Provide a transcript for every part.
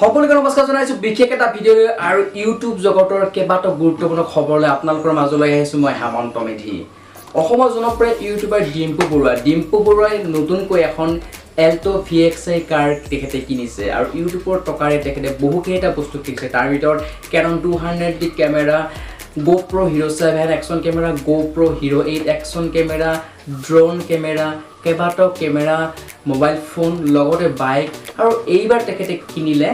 সকলোকে নমস্কাৰ জনাইছো বিশেষ এটা ভিডিঅ আৰু ইউটিউব জগতৰ কেইবাটাও গুৰুত্বপূৰ্ণ খবৰলৈ আপোনালোকৰ মাজলৈ আহিছো মই হেমন্ত মেধি। অসমৰ জনপ্ৰিয় ইউটিউবাৰ ডিম্পু বৰুৱাই নতুনকৈ এখন এল্টো VXI কাৰ তেখেতে কিনিছে আৰু ইউটিউবৰ টকাৰে তেখেতে বহুকেইটা বস্তু কিনিছে। তাৰ ভিতৰত Canon 200D camera, GoPro Hero 7 action camera, GoPro Hero 8 action camera, drone camera, কেইবাটাও কেমেৰা, মোবাইল ফোন, লগতে বাইক আৰু এইবাৰ তেখেতে কিনিলে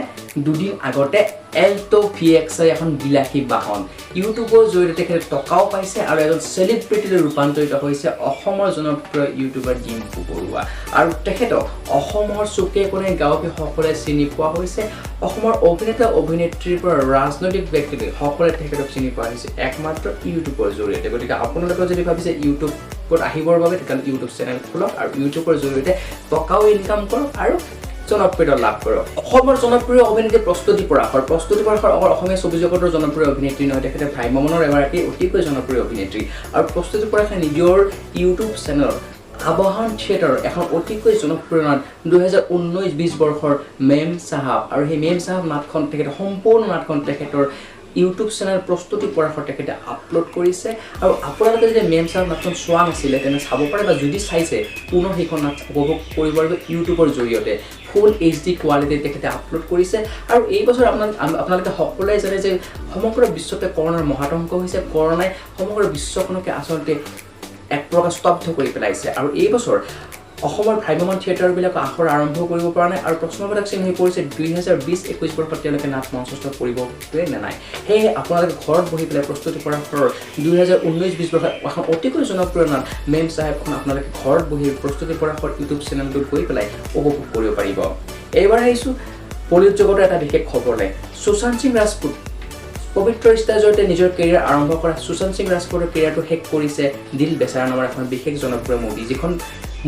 দুদিন আগতে এল্টো VXI এখন বিলাসী বাহন। ইউটিউবৰ জৰিয়তে তেখেতে টকাও পাইছে আৰু এজন চেলিব্ৰিটিলৈ ৰূপান্তৰিত হৈছে অসমৰ জনপ্ৰিয় ইউটিউবাৰ ডিম্পু বৰুৱা। আৰু তেখেতক অসমৰ চুকে কোণে গাঁৱে সকলোৱে চিনি পোৱা হৈছে। অসমৰ অভিনেতা অভিনেত্ৰীৰ পৰা ৰাজনৈতিক ব্যক্তিলৈ সকলোৱে তেখেতক চিনি পোৱা হৈছে একমাত্ৰ ইউটিউবৰ জৰিয়তে। গতিকে আপোনালোকে যদি ভাবিছে ইউটিউবত আহিবৰ বাবে তেতিয়াহ'লে ইউটিউব চেনেল খোলক আৰু ইউটিউবৰ জৰিয়তে টকাও ইনকাম কৰক আৰু জনপ্ৰিয়তা লাভ কৰক। অসমৰ জনপ্ৰিয় অভিনেত্ৰী প্ৰস্তুতি পৰাশৰ অকল অসমীয়া ছবি জগতৰ জনপ্ৰিয় অভিনেত্ৰী নহয়, তেখেতে ভ্ৰাম্যমানৰ এগৰাকী অতিকৈ জনপ্ৰিয় অভিনেত্ৰী। আৰু প্ৰস্তুতি পৰাশৰে নিজৰ ইউটিউব চেনেলত আবাহন থিয়েটাৰৰ এখন অতিকৈ জনপ্ৰিয় নাট 2019-20 বৰ্ষৰ মেম চাহাব, আৰু সেই মেম চাহাব নাটখন তেখেতে সম্পূৰ্ণ নাটখন তেখেতৰ ইউটিউব চেনেল প্ৰস্তুতি পৰাশৰ তেখেতে আপলোড কৰিছে। আৰু আপোনালোকে যদি মেম চাহাব নাটখন চোৱা নাছিলে তেনে চাব পাৰে, বা যদি চাইছে পুনৰ সেইখন নাট উপভোগ কৰিবৰ বাবে ইউটিউবৰ জৰিয়তে ফুল HD কোৱালিটি তেখেতে আপলোড কৰিছে। আৰু এই বছৰ আপোনালোকে সকলোৱে জানে যে সমগ্ৰ বিশ্বতে কৰোণাৰ মহাতংক হৈছে। কৰোণাই সমগ্ৰ বিশ্বখনকে আচলতে এক প্ৰকাৰ স্তব্ধ কৰি পেলাইছে। আৰু এই বছৰ অসমৰ ভ্ৰাম্যমান থিয়েটাৰবিলাক আখৰ আৰম্ভ কৰিব পৰা নাই আৰু প্ৰশ্নবিলাক চিন হৈ পৰিছে 2020-21 বৰ্ষত তেওঁলোকে নাট মঞ্চস্থ কৰিবটোৱে নে নাই। সেয়ে আপোনালোকে ঘৰত বহি পেলাই প্ৰস্তুতি পৰাশৰৰ 2019-20 বৰ্ষৰ এখন অতিকৈ জনপ্ৰিয় নাট মেম চাহেবখন আপোনালোকে ঘৰত বহি প্ৰস্তুতি পৰাশৰ ইউটিউব চেনেলটোত গৈ পেলাই উপভোগ কৰিব পাৰিব। এইবাৰ আহিছোঁ বলিউড জগতৰ এটা বিশেষ খবৰলৈ। সুশান্ত সিং ৰাজপুত পবিত্ৰ ৰিষ্টাৰ জৰিয়তে নিজৰ কেৰিয়াৰ আৰম্ভ কৰা সুশান্ত সিং ৰাজপুতৰ কেৰিয়াৰটো শেষ কৰিছে দিল বেচাৰা নামৰ এখন বিশেষ জনপ্ৰিয় মুভি, যিখন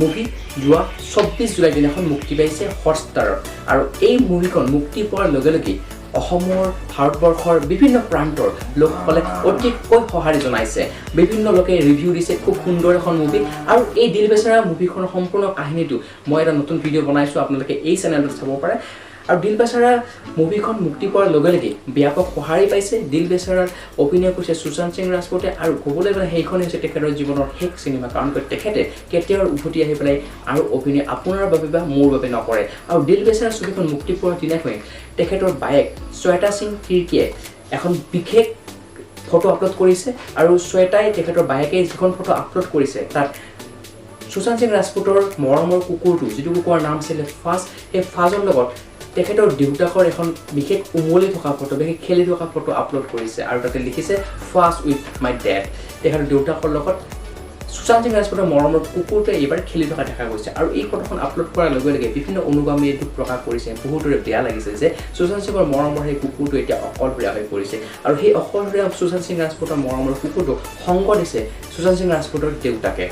মুভি যোৱা 24 জুলাই দিনাখন মুক্তি পাইছে হটষ্টাৰত। আৰু এই মুভিখন মুক্তি পোৱাৰ লগে লগে অসমৰ ভাৰতবৰ্ষৰ বিভিন্ন প্ৰান্তৰ লোকসকলে অতিকৈ সঁহাৰি জনাইছে। বিভিন্ন লোকে ৰিভিউ দিছে, খুব সুন্দৰ এখন মুভি। আৰু এই দিল বেচাৰা মুভিখনৰ সম্পূৰ্ণ কাহিনীটো মই এটা নতুন ভিডিঅ' বনাইছোঁ, আপোনালোকে এই চেনেলটোত চাব পাৰে। আৰু দিল বেচাৰা মুভিখন মুক্তি পোৱাৰ লগে লগে ব্যাপক সঁহাৰি পাইছে। দিল বেচাৰাত অভিনয় কৰিছে সুশান্ত সিং ৰাজপুতে, আৰু ক'বলৈ গ'লে সেইখন হৈছে তেখেতৰ জীৱনৰ শেষ চিনেমা, কাৰণ তেখেতে কেতিয়াও উভতি আহি পেলাই আৰু অভিনয় আপোনাৰ বাবে বা মোৰ বাবে নকৰে। আৰু দিল বেচাৰা ছবিখন মুক্তি পোৱাৰ দিনাকৈ তেখেতৰ বায়েক শ্বেতা সিং তিৰ্কীয়ে এখন বিশেষ ফটো আপলোড কৰিছে। আৰু শ্বেতাই তেখেতৰ বায়েকে যিখন ফটো আপলোড কৰিছে তাত সুশান্ত সিং ৰাজপুতৰ মৰমৰ কুকুৰটো, যিটো কুকুৰৰ নাম আছিলে ফাজ, সেই ফাজৰ লগত তেখেতৰ দেউতাকৰ এখন বিশেষ উমলি থকা ফটো, বিশেষ খেলি থকা ফটো আপলোড কৰিছে। আৰু তাতে লিখিছে ফাজ উইথ মাই ডেড। তেখেতৰ দেউতাকৰ লগত সুশান্ত সিং ৰাজপুতৰ মৰমৰ কুকুৰটোৱে এইবাৰ খেলি থকা দেখা গৈছে। আৰু এই ফটোখন আপলোড কৰাৰ লগে লগে বিভিন্ন অনুগামীয়ে দুখ প্ৰকাশ কৰিছে, বহুতৰে বেয়া লাগিছে যে সুশান্ত সিঙৰ মৰমৰ সেই কুকুৰটো এতিয়া অকলশৰীয়া হৈ পৰিছে। আৰু সেই অকলশৰীয়া সুশান্ত সিং ৰাজপুতৰ মৰমৰ কুকুৰটো সংগ দিছে সুশান্ত সিং ৰাজপুতৰ দেউতাকে।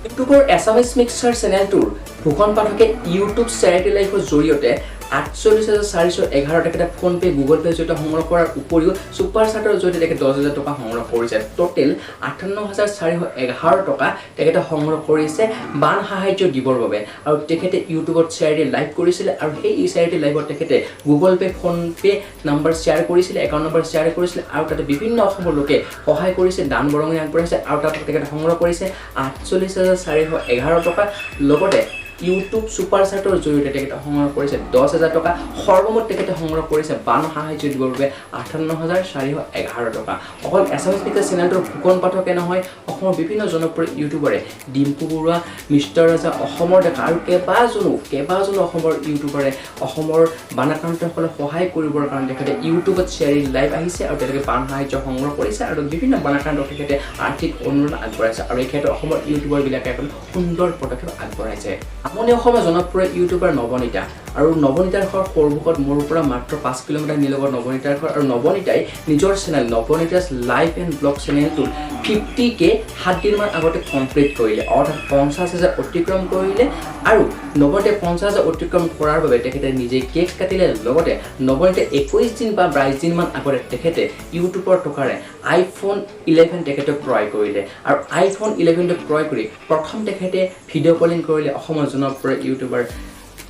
ইউটিউবৰ এছামিজ মিক্সাৰ চেনেলটোৰ ভূষণ পাঠকে ইউটিউব চেৰিটি লাইফৰ জৰিয়তে 48,411 তেখেতে ফোনপে, গুগল পে জৰিয়তে সংগ্ৰহ কৰাৰ উপৰিও ছুপাৰ চাৰ্টৰ জৰিয়তে তেখেতে 10,000 টকা সংগ্ৰহ কৰিছে। টোটেল 58,411 টকা তেখেতে সংগ্ৰহ কৰিছে বান সাহায্য দিবৰ বাবে। আৰু তেখেতে ইউটিউবত চেৰিটি লাইভ কৰিছিলে, আৰু সেই চেৰিটি লাইভত তেখেতে Google pay, PhonePe number share কৰিছিলে, একাউণ্ট নাম্বাৰ শ্বেয়াৰ কৰিছিলে, আৰু তাতে বিভিন্ন অসমৰ লোকে সহায় কৰিছে, দান বৰঙণি আগবঢ়াইছে। আৰু তাত তেখেতে সংগ্ৰহ কৰিছে 48,411 টকা। লগতে ইউটিউব ছুপাৰ চাৰ্টৰ জৰিয়তে তেখেতে সংগ্ৰহ কৰিছে 10,000 টকা। সৰ্বমুঠ তেখেতে সংগ্ৰহ কৰিছে বান সাহায্য দিবৰ বাবে 58,411 টকা। অকল এছামিজ মিডিয়া চেনেলটোৰ ভূষণ পাঠকে নহয়, অসমৰ বিভিন্ন জনপ্ৰিয় ইউটিউবাৰে ডিম্পু বৰুৱা, মিষ্টাৰ ৰাজা, অসমৰ ডেকা আৰু কেইবাজনো অসমৰ ইউটিউবাৰে অসমৰ বানাক্ৰান্তসকলক সহায় কৰিবৰ কাৰণে তেখেতে ইউটিউবত চেৰিটি লাইভ আহিছে, আৰু তেওঁলোকে বান সাহায্য সংগ্ৰহ কৰিছে, আৰু বিভিন্ন বানাক্ৰান্তক তেখেতে আৰ্থিক অনুদান আগবঢ়াইছে। আৰু এই ক্ষেত্ৰত অসমৰ ইউটিউবাৰবিলাকে এখন সুন্দৰ পদক্ষেপ আগবঢ়াইছে। আপুনি অসমৰ জনপ্ৰিয় ইউটিউবাৰ নৱনীতা, আৰু নৱনীতাৰ ঘৰ সৰভোগত মোৰ পৰা মাত্ৰ 5 কিলোমিটাৰ নিলগত নৱনীতাৰ ঘৰ। আৰু নৱনীতাই নিজৰ channel Nabanita's live and blog চেনেলটোত 50K 7 দিনমান আগতে কমপ্লিট কৰিলে, অৰ্থাৎ 50,000 অতিক্ৰম কৰিলে। আৰু নৱনীতাই 50,000 অতিক্ৰম কৰাৰ বাবে তেখেতে নিজে কেক কাটিলে। লগতে নৱনীতাই 21 দিন বা 22 দিনমান আগতে তেখেতে ইউটিউবৰ টকাৰে iPhone 11 তেখেতে ক্ৰয় কৰিলে। আৰু iPhone 11টো ক্ৰয় কৰি প্ৰথম তেখেতে ভিডিঅ' কলিং কৰিলে অসমৰ জনপ্ৰিয় ইউটিউবাৰ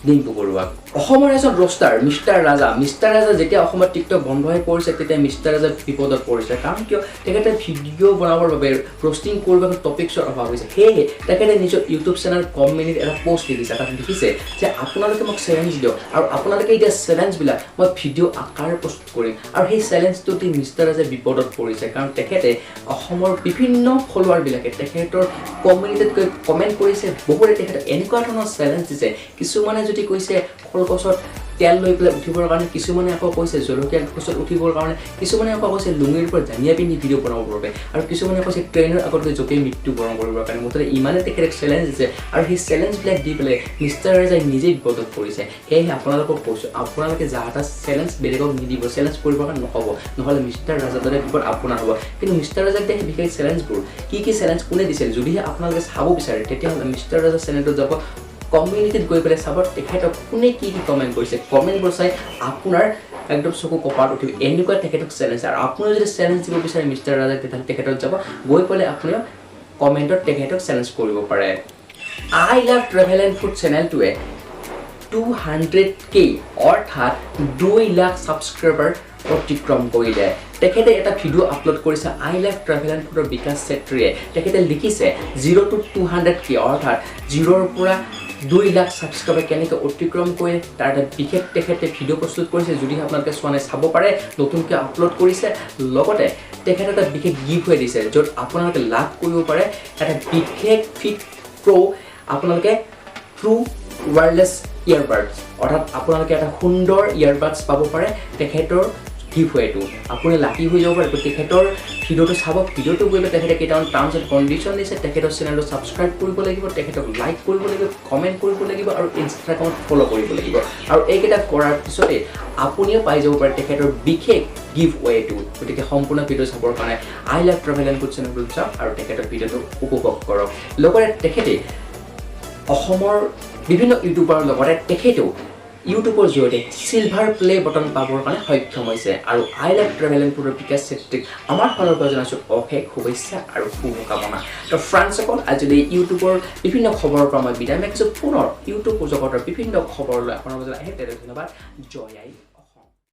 ডিম্পু বৰুৱাক অসমৰ এজন ৰষ্টাৰ মিষ্টাৰ ৰাজা যেতিয়া অসমত টিকটক বন্ধ হৈ পৰিছে তেতিয়া মিষ্টাৰ ৰাজা বিপদত পৰিছে কাৰণ কিয় তেখেতে ভিডিঅ' বনাবৰ বাবে ৰষ্টিং কৰিব টপিকছৰ অভাৱ হৈছে সেয়েহে তেখেতে নিজৰ ইউটিউব চেনেল কমিউনিটিত এটা পোষ্ট লিখিছে তাত লিখিছে যে আপোনালোকে মোক চেলেঞ্জ দিয়ক আৰু আপোনালোকে এতিয়া চেলেঞ্জবিলাক মই ভিডিঅ' আকাৰে প্ৰস্তুত কৰিম আৰু সেই চেলেঞ্জটোতে মিষ্টাৰ ৰাজা বিপদত পৰিছে কাৰণ তেখেতে অসমৰ বিভিন্ন ফলোৱাৰবিলাকে তেখেতৰ কমিউনিটিত গৈ কমেণ্ট কৰিছে বহুতে তেখেতে এনেকুৱা ধৰণৰ চেলেঞ্জ দিছে কিছুমানে যদি কৈছে কলগছত তেল লৈ পেলাই উঠিবৰ কাৰণে কিছুমানে আকৌ কৈছে জলকীয়া গছত উঠিবৰ কাৰণে কিছুমানে আকৌ কৈছে লুঙিৰ পৰা জানিয়া পিন্ধি ভিডিঅ' বনাবৰ বাবে আৰু কিছুমানে কৈছে ট্ৰেইনৰ আগত গৈ জপিয়াই মৃত্যুবৰণ কৰিবৰ কাৰণে মুঠতে ইমানে তেখেতে চেলেঞ্জ দিছে আৰু সেই চেলেঞ্জবিলাক দি পেলাই মিষ্টাৰ ৰাজাই নিজেই বিপদত পৰিছে সেয়েহে আপোনালোকক কৈছোঁ আপোনালোকে যাহা এটা চেলেঞ্জ বেলেগক নিদিব চেলেঞ্জ কৰিবৰ কাৰণে নহ'ব নহ'লে মিষ্টাৰ ৰাজাৰ দৰে বিপদ আপোনাৰ হ'ব কিন্তু মিষ্টাৰ ৰাজাক দেখি বিশেষ চেলেঞ্জবোৰ কি চেলেঞ্জ কোনে দিছিল যদিহে আপোনালোকে চাব বিচাৰে তেতিয়াহ'লে মিষ্টাৰ ৰাজাৰ চেনেলটোত যাব কমিউনিটিত গৈ পেলাই চাব তেখেতক কোনে কি কমেণ্ট কৰিছে কমেণ্টবোৰ চাই আপোনাৰ একদম চকু কপাত উঠিব এনেকুৱা তেখেতক চেলেঞ্জ আৰু আপুনি যদি চেলেঞ্জ দিব বিচাৰে মিষ্টাৰ ৰাজাক তেতিয়াহ'লে তেখেতক যাব গৈ পেলাই আপুনি কমেণ্টত তেখেতক চেলেঞ্জ কৰিব পাৰে I love travel and food চেনেলটোৱে 200K অৰ্থাৎ 2 লাখ ছাবস্ক্ৰাইবাৰ অতিক্ৰম কৰিলে তেখেতে এটা ভিডিঅ' আপলোড কৰিছে আই লাভ ট্ৰেভেল এণ্ড ফুডৰ বিকাশ চেত্ৰীয়ে তেখেতে লিখিছে 0 to 200K অৰ্থাৎ 0ৰ পৰা 2 লাখ ছাবস্ক্ৰাইবাৰ কেনেকৈ অতিক্ৰম কৰে তাৰ এটা বিশেষ তেখেতে ভিডিঅ' প্ৰস্তুত কৰিছে যদি আপোনালোকে চোৱা নাই চাব পাৰে নতুনকৈ আপলোড কৰিছে লগতে তেখেতে এটা বিশেষ গিফ্ট দিছে য'ত আপোনালোকে লাভ কৰিব পাৰে এটা বিশেষ ফিট প্ৰ' আপোনালোকে ট্ৰু ৱায়াৰলেছ ইয়াৰবাডছ অৰ্থাৎ আপোনালোকে এটা সুন্দৰ ইয়াৰবাডছ পাব পাৰে তেখেতৰ গিফ্টৱেটো আপুনি লাকি হৈ যাব পাৰে তেখেতৰ ভিডিঅ'টো চাব ভিডিঅ'টো গৈ তেখেতে কেইটামান টাৰ্মছ এণ্ড কণ্ডিশ্যন দিছে তেখেতৰ চেনেলটো ছাবস্ক্ৰাইব কৰিব লাগিব তেখেতক লাইক কৰিব লাগিব কমেণ্ট কৰিব লাগিব আৰু ইনষ্টাগ্ৰামত ফ'ল' কৰিব লাগিব আৰু এইকেইটা কৰাৰ পিছতে আপুনিও পাই যাব পাৰে তেখেতৰ বিশেষ গিফ্টৱেটো গতিকে সম্পূৰ্ণ ভিডিঅ' চাবৰ কাৰণে আই লাভ ট্ৰেভেল এণ্ড ফুড চেনেলটো চাওক আৰু তেখেতৰ ভিডিঅ'টো উপভোগ কৰক লগতে তেখেতে অসমৰ বিভিন্ন ইউটিউবাৰৰ লগতে তেখেতেও ইউটিউবৰ জৰিয়তে চিলভাৰ প্লে বটন পাবৰ কাৰণে সক্ষম হৈছে আৰু আই লাভ ট্ৰেভেল এণ্ড ফুডৰ বিকাশ চেত্ৰীক আমাৰ ফালৰ পৰা জনাইছোঁ অশেষ শুভেচ্ছা আৰু শুভকামনা তো ফ্ৰেণ্ডসকল আজিলৈ ইউটিউবৰ বিভিন্ন খবৰৰ পৰা মই বিদায় মাগিছোঁ পুনৰ ইউটিউব জগতৰ বিভিন্ন খবৰলৈ আপোনাৰ মাজত আহে ধন্যবাদ জয় আই